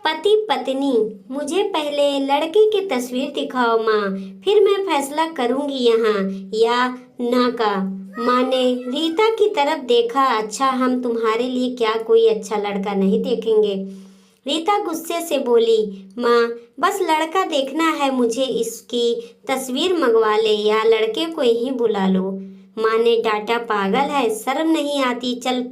पति पत्नी, मुझे पहले लड़के की तस्वीर दिखाओ माँ, फिर मैं फैसला करूंगी यहाँ या ना का। माँ ने रीता की तरफ देखा। अच्छा, हम तुम्हारे लिए क्या कोई अच्छा लड़का नहीं देखेंगे? रीता गुस्से से बोली, माँ बस लड़का देखना है मुझे, इसकी तस्वीर मंगवा ले या लड़के को ही बुला लो। माँ ने डांटा, पागल है, शर्म नहीं आती? चल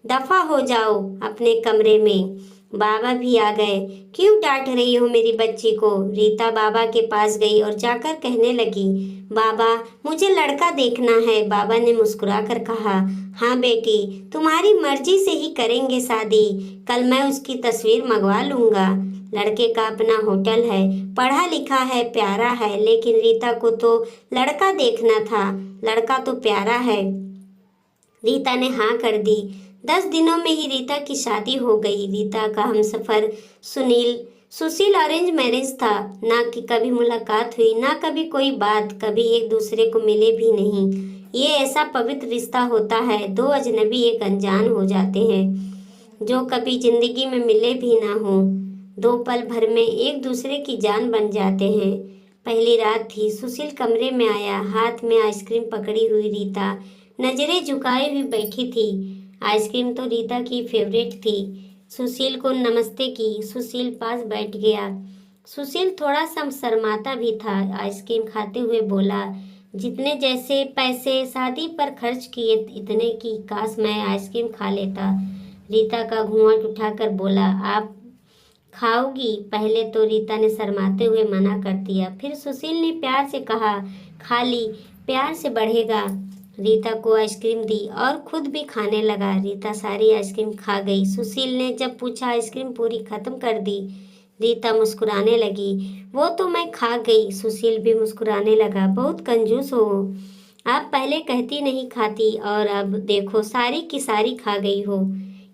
दफा हो जाओ अपने कमरे में। बाबा भी आ गए। क्यों डांट रही हो मेरी बच्ची को? रीता बाबा के पास गई और जाकर कहने लगी, बाबा मुझे लड़का देखना है। बाबा ने मुस्कुरा कर कहा, हाँ बेटी, तुम्हारी मर्जी से ही करेंगे शादी। कल मैं उसकी तस्वीर मंगवा लूंगा। लड़के का अपना होटल है, पढ़ा लिखा है, प्यारा है, लेकिन रीता को तो लड़का देखना था। लड़का तो प्यारा है। रीता ने हाँ कर दी। 10 दिनों में ही रीता की शादी हो गई। रीता का हमसफर सुशील अरेंज मैरिज था। ना कि कभी मुलाकात हुई, ना कभी कोई बात, कभी एक दूसरे को मिले भी नहीं। ये ऐसा पवित्र रिश्ता होता है, दो अजनबी एक अनजान हो जाते हैं, जो कभी जिंदगी में मिले भी ना हो, दो पल भर में एक दूसरे की जान बन जाते हैं। पहली रात थी। सुशील कमरे में आया, हाथ में आइसक्रीम पकड़ी हुई रीता नजरें झुकाई हुई बैठी थी। आइसक्रीम तो रीता की फेवरेट थी। सुशील को नमस्ते की। सुशील पास बैठ गया। सुशील थोड़ा सा शर्माता भी था। आइसक्रीम खाते हुए बोला, जितने जैसे पैसे शादी पर खर्च किए, इतने की काश मैं आइसक्रीम खा लेता। रीता का घूंघट उठाकर बोला, आप खाओगी? पहले तो रीता ने शर्माते हुए मना कर दिया, फिर सुशील ने प्यार से कहा, खा ली, प्यार से बढ़ेगा। रीता को आइसक्रीम दी और खुद भी खाने लगा। रीता सारी आइसक्रीम खा गई। सुशील ने जब पूछा, आइसक्रीम पूरी खत्म कर दी? रीता मुस्कुराने लगी, वो तो मैं खा गई। सुशील भी मुस्कुराने लगा, बहुत कंजूस हो, आप पहले कहती नहीं खाती और अब देखो सारी की सारी खा गई हो।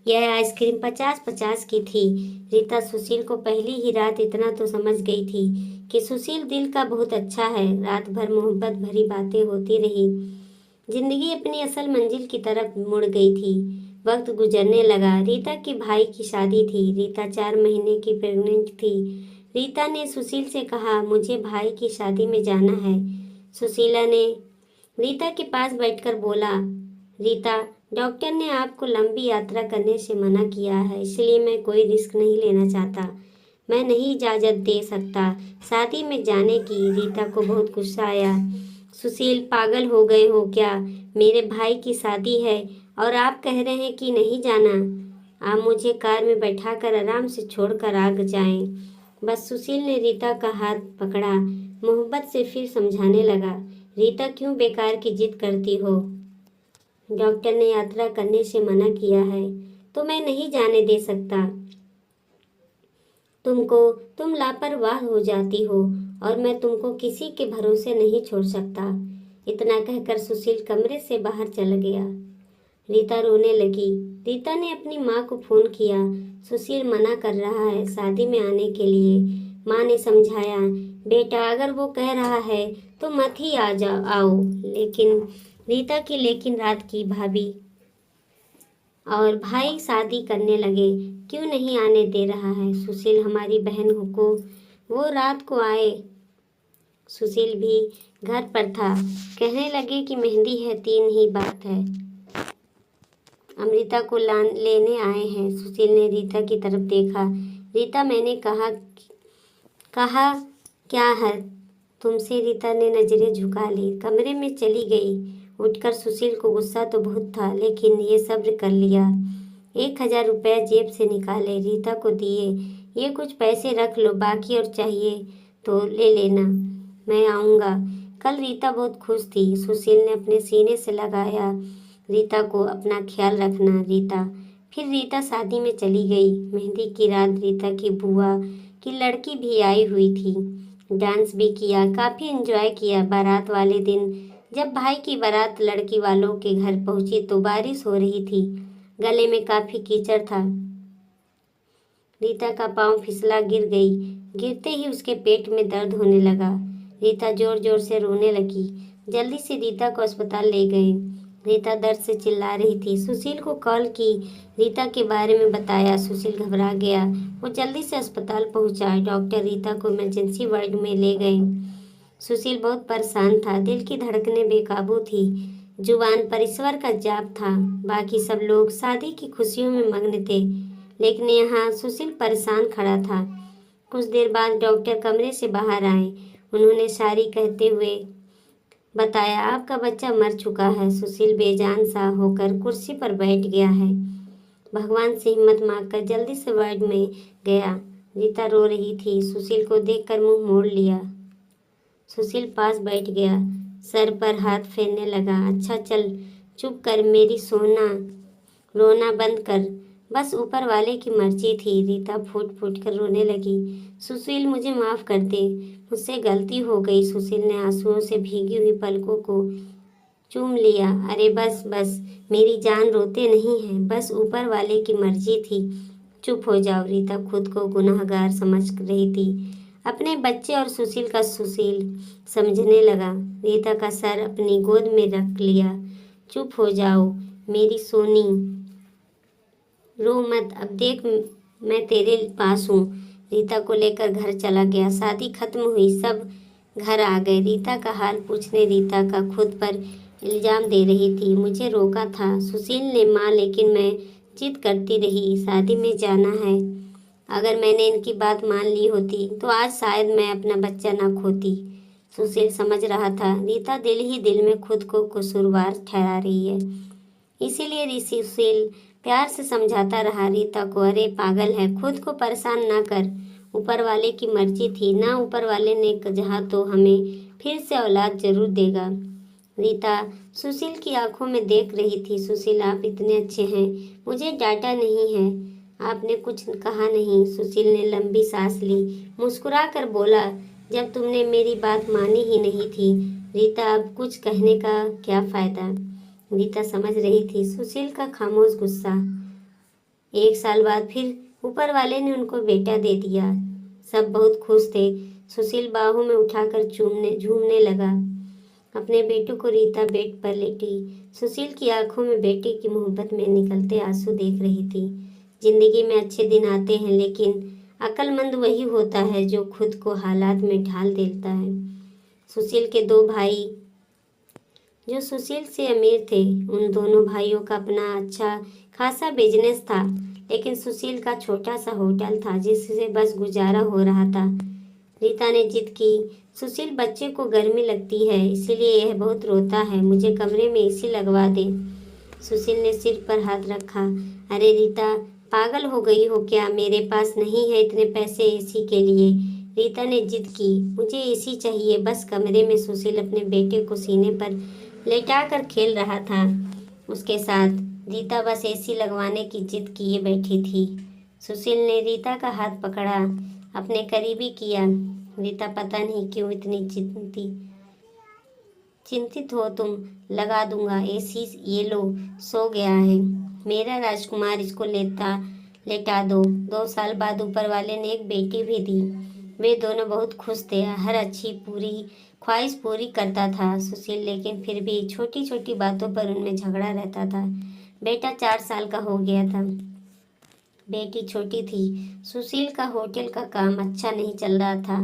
यह आइसक्रीम 50-50 की थी। रीता सुशील को पहली ही रात इतना तो समझ गई थी कि सुशील दिल का बहुत अच्छा है। रात भर मोहब्बत भरी बातें होती रही। जिंदगी अपनी असल मंजिल की तरफ मुड़ गई थी। वक्त गुजरने लगा। रीता की भाई की शादी थी। रीता 4 महीने की प्रेग्नेंट थी। रीता ने सुशील से कहा, मुझे भाई की शादी में जाना है। सुशीला ने रीता के पास बैठकर बोला, रीता, डॉक्टर ने आपको लंबी यात्रा करने से मना किया है, इसलिए मैं कोई रिस्क नहीं लेना चाहता। मैं नहीं इजाज़त दे सकता शादी में जाने की। रीता को बहुत गुस्सा आया। सुशील, पागल हो गए हो क्या? मेरे भाई की शादी है और आप कह रहे हैं कि नहीं जाना। आप मुझे कार में बैठाकर आराम से छोड़कर आ जाएं। बस सुशील ने रीता का हाथ पकड़ा, मोहब्बत से फिर समझाने लगा, रीता क्यों बेकार की जिद करती हो? डॉक्टर ने यात्रा करने से मना किया है तो मैं नहीं जाने दे सकता। तुम लापरवाह हो जाती हो और मैं तुमको किसी के भरोसे नहीं छोड़ सकता। इतना कहकर सुशील कमरे से बाहर चला गया। रीता रोने लगी। रीता ने अपनी माँ को फोन किया। सुशील मना कर रहा है शादी में आने के लिए। माँ ने समझाया, बेटा अगर वो कह रहा है तो मत ही आओ। लेकिन रात की भाभी और भाई शादी करने लगे। क्यों नहीं आने दे रहा है सुशील हमारी बहन को? वो रात को आए। सुशील भी घर पर था। कहने लगे कि मेहंदी है, 3 ही बात है, अमृता को लेने आए हैं। सुशील ने रीता की तरफ देखा। रीता, मैंने कहा क्या है तुमसे? रीता ने नजरें झुका ली, कमरे में चली गई। उठकर सुशील को गुस्सा तो बहुत था, लेकिन ये सब्र कर लिया। 1000 रुपया जेब से निकाले, रीता को दिए। ये कुछ पैसे रख लो, बाकी और चाहिए तो ले लेना, मैं आऊँगा कल। रीता बहुत खुश थी। सुशील ने अपने सीने से लगाया, रीता को अपना ख्याल रखना रीता। फिर रीता शादी में चली गई। मेहंदी की रात रीता की बुआ की लड़की भी आई हुई थी। डांस भी किया, काफ़ी एंजॉय किया। बारात वाले दिन जब भाई की बारात लड़की वालों के घर पहुंची तो बारिश हो रही थी। गले में काफ़ी कीचड़ था। रीता का पांव फिसला, गिर गई। गिरते ही उसके पेट में दर्द होने लगा। रीता जोर जोर से रोने लगी। जल्दी से रीता को अस्पताल ले गए। रीता दर्द से चिल्ला रही थी। सुशील को कॉल की, रीता के बारे में बताया। सुशील घबरा गया। वो जल्दी से अस्पताल पहुंचा। डॉक्टर रीता को इमरजेंसी वार्ड में ले गए। सुशील बहुत परेशान था। दिल की धड़कनें बेकाबू थी। जुबान पर ईश्वर का जाप था। बाकी सब लोग शादी की खुशियों में मग्न थे, लेकिन यहाँ सुशील परेशान खड़ा था। कुछ देर बाद डॉक्टर कमरे से बाहर आए। उन्होंने सारी कहते हुए बताया, आपका बच्चा मर चुका है। सुशील बेजान सा होकर कुर्सी पर बैठ गया है। भगवान से हिम्मत मांगकर जल्दी से वार्ड में गया। रीता रो रही थी। सुशील को देखकर मुंह मोड़ लिया। सुशील पास बैठ गया, सर पर हाथ फेरने लगा। अच्छा चल, चुप कर मेरी सोना, रोना बंद कर, बस ऊपर वाले की मर्जी थी। रीता फूट फूट कर रोने लगी। सुशील मुझे माफ़ कर दे, मुझसे गलती हो गई। सुशील ने आंसुओं से भीगी हुई पलकों को चूम लिया। अरे बस बस मेरी जान, रोते नहीं हैं, बस ऊपर वाले की मर्जी थी। चुप हो जाओ। रीता खुद को गुनहगार समझ रही थी। अपने बच्चे और सुशील का सुशील समझने लगा। रीता का सर अपनी गोद में रख लिया। चुप हो जाओ मेरी सोनी, रो मत, अब देख मैं तेरे पास हूँ। रीता को लेकर घर चला गया। शादी खत्म हुई, सब घर आ गए। रीता का हाल पूछने रीता का खुद पर इल्ज़ाम दे रही थी। मुझे रोका था सुशील ने माँ, लेकिन मैं जिद करती रही, शादी में जाना है। अगर मैंने इनकी बात मान ली होती तो आज शायद मैं अपना बच्चा ना खोती। सुशील समझ रहा था रीता दिल ही दिल में खुद को कसूरवार ठहरा रही है। इसीलिए सुशील प्यार से समझाता रहा रीता को, अरे पागल है, खुद को परेशान ना कर, ऊपर वाले की मर्जी थी ना, ऊपर वाले ने कहा तो हमें फिर से औलाद जरूर देगा। रीता सुशील की आंखों में देख रही थी। सुशील आप इतने अच्छे हैं, मुझे डांटा नहीं है, आपने कुछ कहा नहीं। सुशील ने लंबी सांस ली, मुस्कुरा कर बोला, जब तुमने मेरी बात मानी ही नहीं थी रीता, अब कुछ कहने का क्या फायदा। रीता समझ रही थी सुशील का खामोश गुस्सा। 1 साल बाद फिर ऊपर वाले ने उनको बेटा दे दिया। सब बहुत खुश थे। सुशील बाहों में उठाकर झूमने लगा। अपने बेटों को रीता बेड पर लेटी सुशील की आंखों में बेटे की मोहब्बत में निकलते आंसू देख रही थी। जिंदगी में अच्छे दिन आते हैं, लेकिन अक्लमंद वही होता है जो खुद को हालात में ढाल देता है। सुशील के 2 भाई जो सुशील से अमीर थे, उन दोनों भाइयों का अपना अच्छा खासा बिजनेस था, लेकिन सुशील का छोटा सा होटल था जिससे बस गुजारा हो रहा था। रीता ने जिद की, सुशील बच्चे को गर्मी लगती है, इसीलिए यह बहुत रोता है, मुझे कमरे में एसी लगवा दे। सुशील ने सिर पर हाथ रखा। अरे रीता, पागल हो गई हो क्या, मेरे पास नहीं है इतने पैसे एसी के लिए। रीता ने जिद की, मुझे एसी चाहिए बस कमरे में। सुशील अपने बेटे को सीने पर लेटाकर खेल रहा था। उसके साथ रीता बस एसी लगवाने की जिद किए बैठी थी। सुशील ने रीता का हाथ पकड़ा, अपने करीबी किया। रीता, पता नहीं क्यों इतनी चिंतित हो तुम, लगा दूंगा एसी, ये लो, सो गया है मेरा राजकुमार, इसको लेटा दो। 2 साल बाद ऊपर वाले ने एक बेटी भी दी। वे दोनों बहुत खुश थे। हर अच्छी पूरी ख्वाहिश पूरी करता था सुशील, लेकिन फिर भी छोटी छोटी बातों पर उनमें झगड़ा रहता था। बेटा 4 साल का हो गया था, बेटी छोटी थी। सुशील का होटल का काम अच्छा नहीं चल रहा था।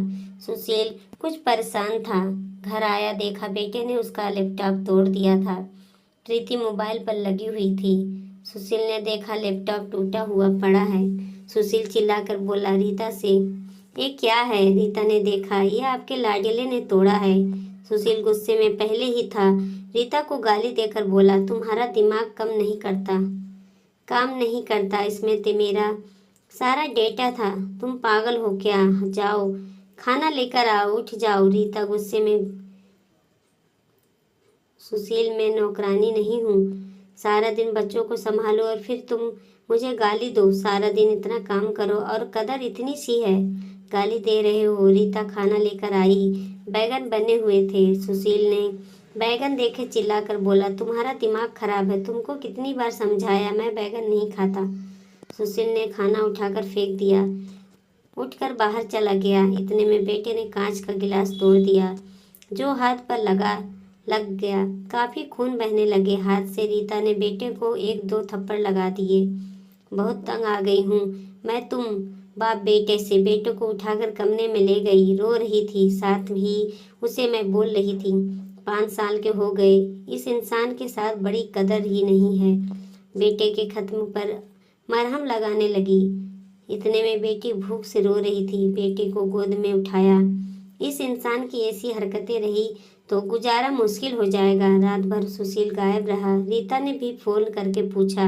सुशील कुछ परेशान था। घर आया, देखा बेटे ने उसका लैपटॉप तोड़ दिया था। प्रीति मोबाइल पर लगी हुई थी। सुशील ने देखा लैपटॉप टूटा हुआ पड़ा है। सुशील चिल्लाकर बोला रीता से, ये क्या है। रीता ने देखा, ये आपके लाडले ने तोड़ा है। सुशील गुस्से में पहले ही था। रीता को गाली देकर बोला, तुम्हारा दिमाग काम नहीं करता, इसमें तो मेरा सारा डेटा था, तुम पागल हो क्या। जाओ खाना लेकर आओ, उठ जाओ। रीता गुस्से में, सुशील मैं नौकरानी नहीं हूँ, सारा दिन बच्चों को संभालो और फिर तुम मुझे गाली दो। सारा दिन इतना काम करो और कदर इतनी सी है, गाली दे रहे हो। रीता खाना लेकर आई। बैगन बने हुए थे। सुशील ने बैगन देखे चिल्लाकर बोला, तुम्हारा दिमाग खराब है, तुमको कितनी बार समझाया, मैं बैगन नहीं खाता। सुशील ने खाना उठाकर फेंक दिया, उठकर बाहर चला गया। इतने में बेटे ने कांच का गिलास तोड़ दिया, जो हाथ पर लग गया। काफ़ी खून बहने लगे हाथ से। रीता ने बेटे को एक दो थप्पड़ लगा दिए। बहुत तंग आ गई हूँ मैं तुम बाप बेटे से। बेटे को उठाकर कमरे में ले गई। रो रही थी, साथ ही उसे मैं बोल रही थी, 5 साल के हो गए, इस इंसान के साथ बड़ी कदर ही नहीं है। बेटे के खत्म पर मरहम लगाने लगी। इतने में बेटी भूख से रो रही थी। बेटे को गोद में उठाया। इस इंसान की ऐसी हरकतें रही तो गुजारा मुश्किल हो जाएगा। रात भर सुशील गायब रहा। रीता ने भी फोन करके पूछा।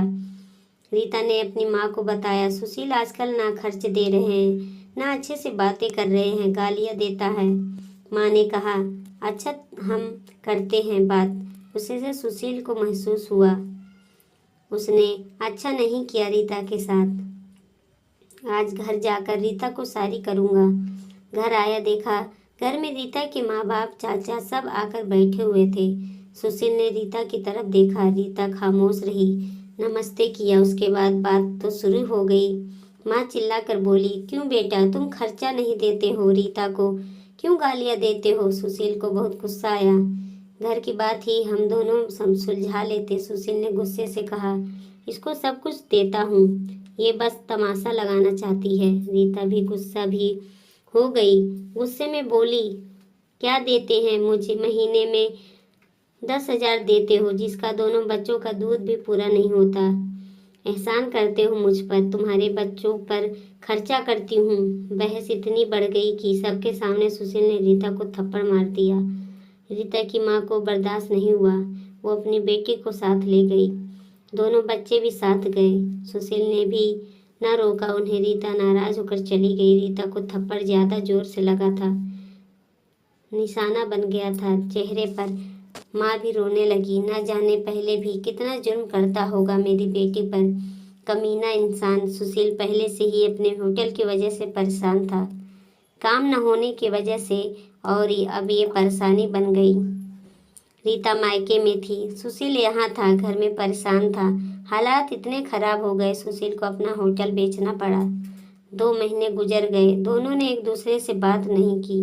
रीता ने अपनी माँ को बताया, सुशील आजकल ना खर्च दे रहे हैं, ना अच्छे से बातें कर रहे हैं, गालियाँ देता है। माँ ने कहा, अच्छा हम करते हैं बात। उससे सुशील को महसूस हुआ उसने अच्छा नहीं किया रीता के साथ। आज घर जाकर रीता को सारी करूँगा। घर आया, देखा घर में रीता के माँ बाप, चाचा सब आकर बैठे हुए थे। सुशील ने रीता की तरफ देखा। रीता खामोश रही। नमस्ते किया, उसके बाद बात तो शुरू हो गई। माँ चिल्लाकर बोली, क्यों बेटा तुम खर्चा नहीं देते हो रीता को, क्यों गालियाँ देते हो। सुशील को बहुत गुस्सा आया। घर की बात ही हम दोनों सुलझा लेते। सुशील ने गुस्से से कहा, इसको सब कुछ देता हूँ, ये बस तमाशा लगाना चाहती है। रीता भी गुस्सा भी हो गई। गुस्से में बोली, क्या देते हैं मुझे, महीने में 10,000 देते हो, जिसका दोनों बच्चों का दूध भी पूरा नहीं होता। एहसान करते हो मुझ पर, तुम्हारे बच्चों पर खर्चा करती हूँ। बहस इतनी बढ़ गई कि सबके सामने सुशील ने रीता को थप्पड़ मार दिया। रीता की माँ को बर्दाश्त नहीं हुआ। वो अपनी बेटी को साथ ले गई। दोनों बच्चे भी साथ गए। सुशील ने भी न रोका उन्हें। रीता नाराज होकर चली गई। रीता को थप्पड़ ज्यादा जोर से लगा था, निशाना बन गया था चेहरे पर। माँ भी रोने लगी। न जाने पहले भी कितना जुर्म करता होगा मेरी बेटी पर, कमीना इंसान। सुशील पहले से ही अपने होटल की वजह से परेशान था, काम न होने की वजह से, और अब ये परेशानी बन गई। रीता मायके में थी, सुशील यहाँ था, घर में परेशान था। हालात इतने खराब हो गए, सुशील को अपना होटल बेचना पड़ा। 2 महीने गुजर गए। दोनों ने एक दूसरे से बात नहीं की।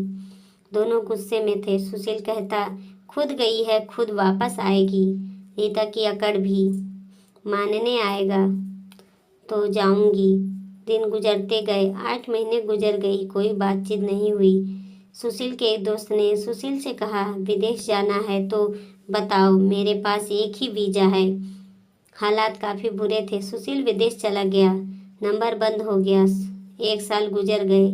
दोनों गुस्से में थे। सुशील कहता, खुद गई है, खुद वापस आएगी। रीता की अकड़ भी, मानने आएगा तो जाऊंगी। दिन गुजरते गए। 8 महीने गुजर गई, कोई बातचीत नहीं हुई। सुशील के एक दोस्त ने सुशील से कहा, विदेश जाना है तो बताओ, मेरे पास एक ही वीजा है। हालात काफ़ी बुरे थे। सुशील विदेश चला गया, नंबर बंद हो गया। 1 साल गुजर गए।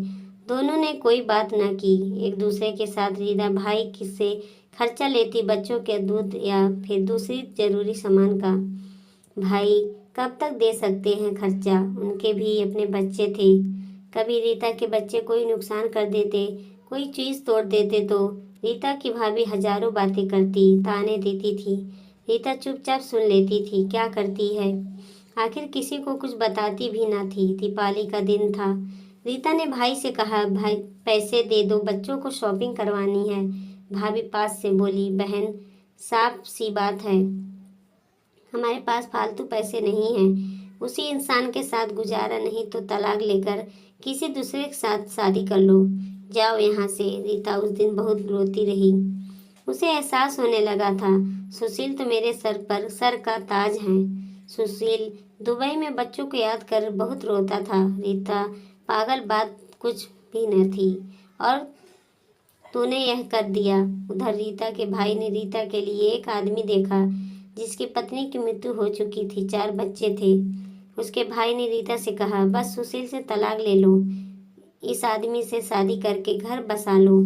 दोनों ने कोई बात न की एक दूसरे के साथ। रीता भाई किससे खर्चा लेती, बच्चों के दूध या फिर दूसरी जरूरी सामान का। भाई कब तक दे सकते हैं खर्चा, उनके भी अपने बच्चे थे। कभी रीता के बच्चे कोई नुकसान कर देते, कोई चीज़ तोड़ देते तो रीता की भाभी हजारों बातें करती, ताने देती थी। रीता चुपचाप सुन लेती थी। क्या करती है, आखिर किसी को कुछ बताती भी ना थी। दीपावली का दिन था। रीता ने भाई से कहा, भाई पैसे दे दो, बच्चों को शॉपिंग करवानी है। भाभी पास से बोली, बहन साफ सी बात है, हमारे पास फालतू पैसे नहीं हैं। उसी इंसान के साथ गुजारा नहीं तो तलाक लेकर किसी दूसरे के साथ शादी कर लो, जाओ यहाँ से। रीता उस दिन बहुत रोती रही। उसे एहसास होने लगा था, सुशील तो मेरे सर का ताज है। सुशील दुबई में बच्चों को याद कर बहुत रोता था। रीता पागल, बात कुछ भी न थी, और तूने यह कर दिया। उधर रीता के भाई ने रीता के लिए एक आदमी देखा जिसकी पत्नी की मृत्यु हो चुकी थी, 4 बच्चे थे। उसके भाई ने रीता से कहा, बस सुशील से तलाक ले लो, इस आदमी से शादी करके घर बसा लो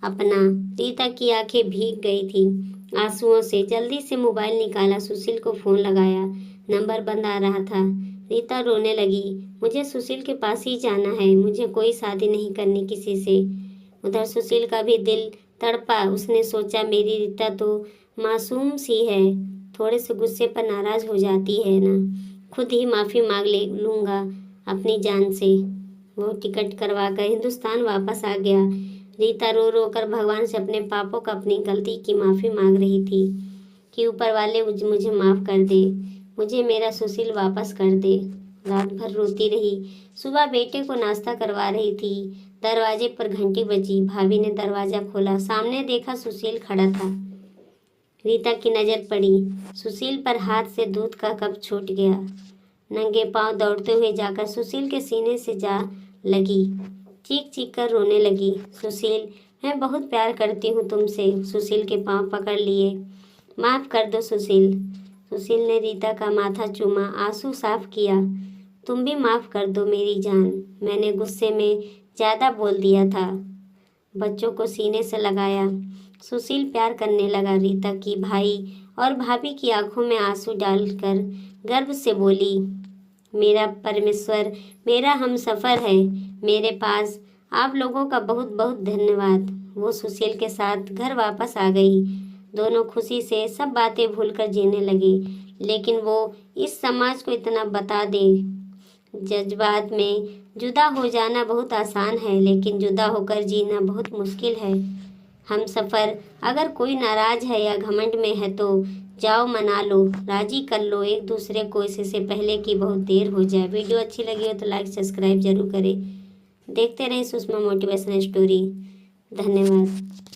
अपना। रीता की आंखें भीग गई थी आंसुओं से। जल्दी से मोबाइल निकाला, सुशील को फोन लगाया, नंबर बंद आ रहा था। रीता रोने लगी, मुझे सुशील के पास ही जाना है, मुझे कोई शादी नहीं करनी किसी से। उधर सुशील का भी दिल तड़पा। उसने सोचा, मेरी रीता तो मासूम सी है, थोड़े से गुस्से पर नाराज हो जाती है ना, खुद ही माफ़ी मांग ले लूँगा अपनी जान से। वो टिकट करवा कर हिंदुस्तान वापस आ गया। रीता रो रो कर भगवान से अपने पापों का, अपनी गलती की माफ़ी मांग रही थी कि ऊपर वाले मुझे माफ़ कर दे, मुझे मेरा सुशील वापस कर दे। रात भर रोती रही। सुबह बेटे को नाश्ता करवा रही थी, दरवाजे पर घंटी बजी। भाभी ने दरवाज़ा खोला, सामने देखा सुशील खड़ा था। रीता की नज़र पड़ी। सुशील पर हाथ से दूध का कप छूट गया। नंगे पांव दौड़ते हुए जाकर सुशील के सीने से जा लगी। चीख चीख कर रोने लगी। सुशील, मैं बहुत प्यार करती हूँ तुमसे। सुशील के पांव पकड़ लिए। माफ़ कर दो सुशील। सुशील ने रीता का माथा चूमा, आंसू साफ किया। तुम भी माफ़ कर दो मेरी जान, मैंने गुस्से में ज़्यादा बोल दिया था। बच्चों को सीने से लगाया। सुशील प्यार करने लगा रीता की। भाई और भाभी की आंखों में आंसू डालकर गर्व से बोली, मेरा परमेश्वर, मेरा हमसफ़र है, मेरे पास आप लोगों का बहुत बहुत धन्यवाद। वो सुशील के साथ घर वापस आ गई। दोनों खुशी से सब बातें भूलकर जीने लगे। लेकिन वो इस समाज को इतना बता दे, जज्बात में जुदा हो जाना बहुत आसान है, लेकिन जुदा होकर जीना बहुत मुश्किल है। हम सफ़र अगर कोई नाराज़ है या घमंड में है तो जाओ मना लो, राजी कर लो एक दूसरे को, इससे पहले कि बहुत देर हो जाए। वीडियो अच्छी लगी हो तो लाइक सब्सक्राइब जरूर करें। देखते रहें सुषमा मोटिवेशनल स्टोरी। धन्यवाद।